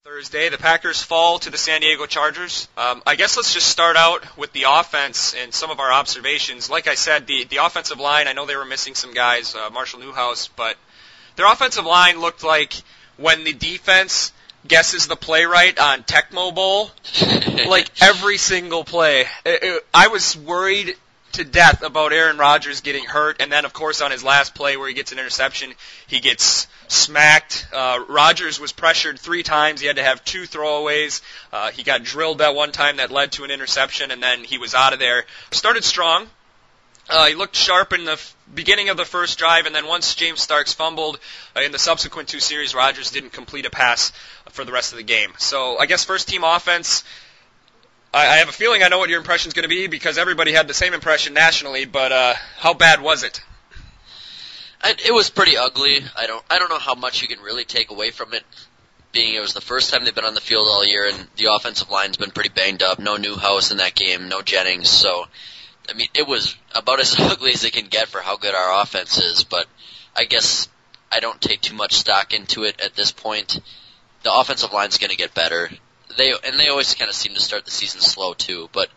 Thursday, the Packers fall to the San Diego Chargers. I guess let's just start out with the offense and some of our observations. Like I said, the offensive line, I know they were missing some guys, Marshall Newhouse, but their offensive line looked like when the defense guesses the play right on Tecmo Bowl, like every single play. I was worried to death about Aaron Rodgers getting hurt, and then, of course, on his last play where he gets an interception, he gets smacked. Rodgers was pressured 3 times. He had to have 2 throwaways. He got drilled that one time that led to an interception, and then he was out of there. Started strong. He looked sharp in the beginning of the first drive, and then once James Starks fumbled in the subsequent 2 series, Rodgers didn't complete a pass for the rest of the game. So I guess first-team offense, I have a feeling I know what your impression is going to be because everybody had the same impression nationally, but how bad was it? It was pretty ugly. I don't know how much you can really take away from it, being it was the first time they've been on the field all year, and the offensive line's been pretty banged up. No Newhouse in that game, no Jennings, so I mean, it was about as ugly as it can get for how good our offense is, but I guess I don't take too much stock into it at this point. The offensive line's going to get better. They always kind of seem to start the season slow too, but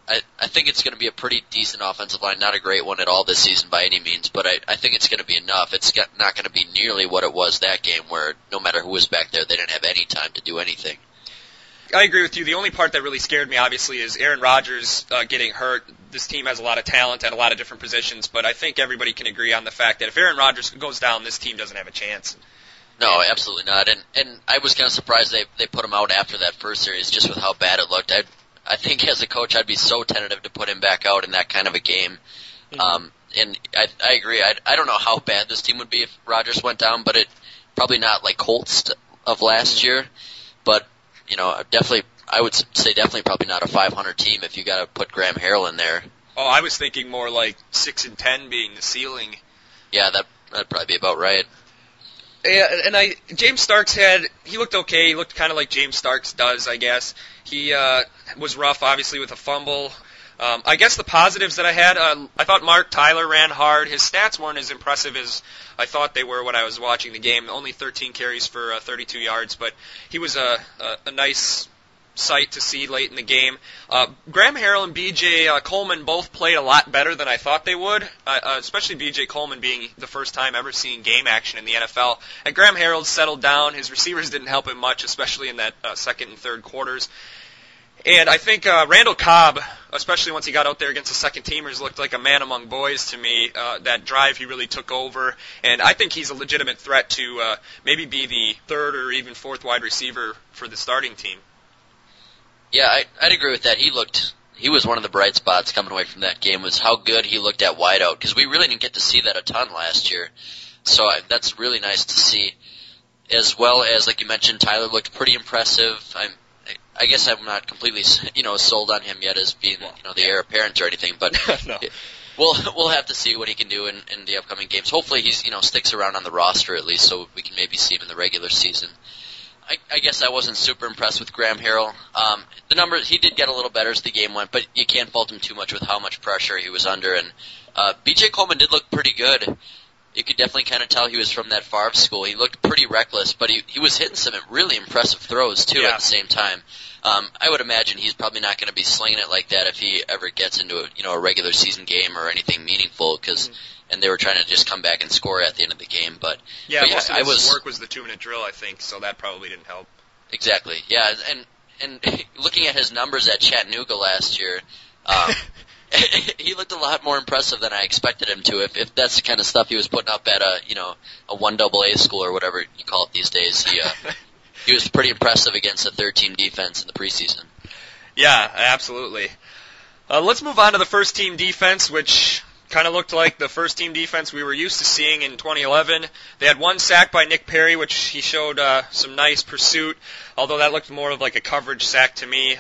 I think it's going to be a pretty decent offensive line. Not a great one at all this season by any means, but I think it's going to be enough. It's not going to be nearly what it was that game where no matter who was back there, they didn't have any time to do anything. I agree with you. The only part that really scared me, obviously, is Aaron Rodgers getting hurt. This team has a lot of talent at a lot of different positions, but I think everybody can agree on the fact that if Aaron Rodgers goes down, this team doesn't have a chance. No, absolutely not. And I was kind of surprised they put him out after that first series just with how bad it looked. I think as a coach I'd be so tentative to put him back out in that kind of a game. And I agree. I don't know how bad this team would be if Rodgers went down, but it probably not like Colts of last year. But, you know, I would say definitely probably not a 500 team if you got to put Graham Harrell in there. Oh, I was thinking more like 6-10 being the ceiling. Yeah, that'd probably be about right. Yeah, and James Starks he looked okay. He looked kind of like James Starks does, I guess. He was rough, obviously, with a fumble. I guess the positives that I had, I thought Mark Tyler ran hard. His stats weren't as impressive as I thought they were when I was watching the game. Only 13 carries for 32 yards, but he was a nice sight to see late in the game. Graham Harrell and B.J. Coleman both played a lot better than I thought they would, especially B.J. Coleman being the first time ever seeing game action in the NFL. And Graham Harrell settled down. His receivers didn't help him much, especially in that second and third quarters. And I think Randall Cobb, especially once he got out there against the second-teamers, looked like a man among boys to me. That drive, he really took over. And I think he's a legitimate threat to maybe be the third or even fourth wide receiver for the starting team. Yeah, I'd agree with that. He was one of the bright spots coming away from that game was how good he looked at wideout, because we really didn't get to see that a ton last year. So that's really nice to see. As well as, like you mentioned, Tyler looked pretty impressive. I guess I'm not completely, sold on him yet as being, the heir apparent or anything, but no. We'll have to see what he can do in the upcoming games. Hopefully he's, sticks around on the roster at least, so we can maybe see him in the regular season. I guess I wasn't super impressed with Graham Harrell. The numbers, he did get a little better as the game went, but you can't fault him too much with how much pressure he was under. And B.J. Coleman did look pretty good. You could definitely kind of tell he was from that Favre school. He looked pretty reckless, but he was hitting some really impressive throws, too, at the same time. I would imagine he's probably not going to be slinging it like that if he ever gets into a regular season game or anything meaningful, and they were trying to just come back and score at the end of the game. But most of his work was the 2-minute drill, I think, so that probably didn't help. Exactly, yeah, and looking at his numbers at Chattanooga last year, he looked a lot more impressive than I expected him to. If that's the kind of stuff he was putting up at a 1AA school or whatever you call it these days, he was pretty impressive against a third-team defense in the preseason. Yeah, absolutely. Let's move on to the first-team defense, which kind of looked like the first-team defense we were used to seeing in 2011. They had 1 sack by Nick Perry, which he showed some nice pursuit, although that looked more of like a coverage sack to me.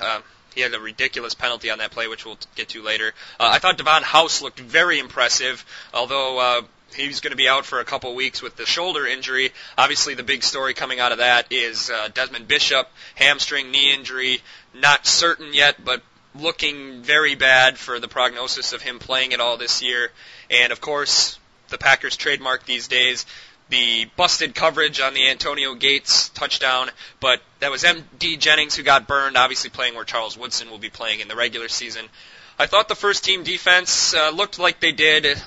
He had a ridiculous penalty on that play, which we'll get to later. I thought Devon House looked very impressive, although he's going to be out for a couple weeks with the shoulder injury. Obviously, the big story coming out of that is Desmond Bishop, hamstring, knee injury. Not certain yet, but looking very bad for the prognosis of him playing at all this year. And, of course, the Packers trademark these days, the busted coverage on the Antonio Gates touchdown, but that was M.D. Jennings who got burned, obviously playing where Charles Woodson will be playing in the regular season. I thought the first-team defense looked like they did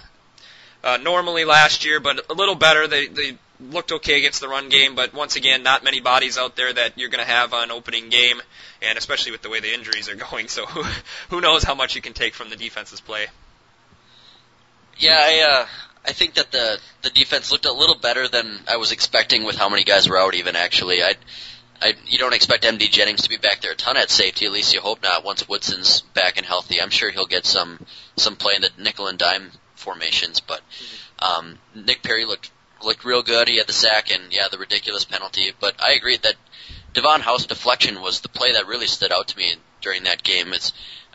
normally last year, but a little better. They looked okay against the run game, but once again, not many bodies out there that you're going to have on opening game, and especially with the way the injuries are going, so who knows how much you can take from the defense's play. Yeah, I think that the defense looked a little better than I was expecting with how many guys were out even, actually. You don't expect M.D. Jennings to be back there a ton at safety, at least you hope not once Woodson's back and healthy. I'm sure he'll get some play in the nickel and dime formations, but Nick Perry looked real good. He had the sack and, yeah, the ridiculous penalty. But I agree that Devon House deflection was the play that really stood out to me during that game.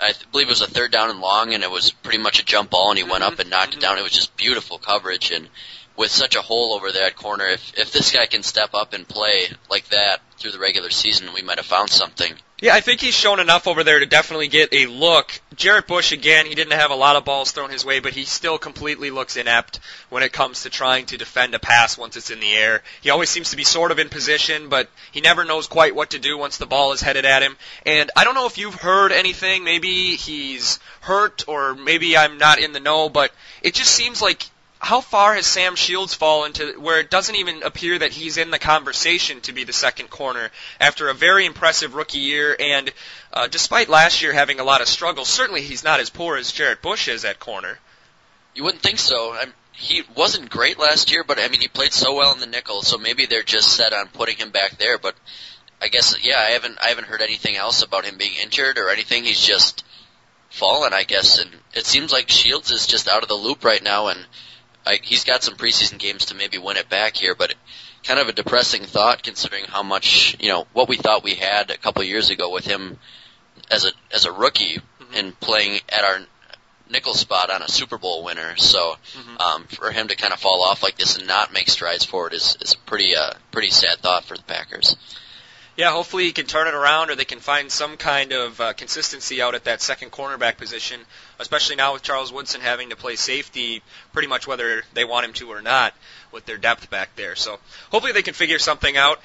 I believe it was a third down and long, and it was pretty much a jump ball, and he went up and knocked it down. It was just beautiful coverage, and with such a hole over there at corner, if this guy can step up and play like that through the regular season, we might have found something. Yeah, I think he's shown enough over there to definitely get a look. Jarrett Bush, again, he didn't have a lot of balls thrown his way, but he still completely looks inept when it comes to trying to defend a pass once it's in the air. He always seems to be sort of in position, but he never knows quite what to do once the ball is headed at him. And I don't know if you've heard anything. Maybe he's hurt, or maybe I'm not in the know, but it just seems like how far has Sam Shields fallen to where it doesn't even appear that he's in the conversation to be the second corner after a very impressive rookie year, and despite last year having a lot of struggles, certainly he's not as poor as Jarrett Bush is at corner. You wouldn't think so. He wasn't great last year, but he played so well in the nickel, so maybe they're just set on putting him back there. But I guess, yeah, I haven't heard anything else about him being injured or anything. He's just fallen, I guess, and it seems like Shields is just out of the loop right now, and he's got some preseason games to maybe win it back here, but kind of a depressing thought considering how much, what we thought we had a couple of years ago with him as a rookie and playing at our nickel spot on a Super Bowl winner. So for him to kind of fall off like this and not make strides forward is a pretty sad thought for the Packers. Yeah, hopefully he can turn it around, or they can find some kind of consistency out at that second cornerback position, especially now with Charles Woodson having to play safety pretty much whether they want him to or not with their depth back there. So hopefully they can figure something out.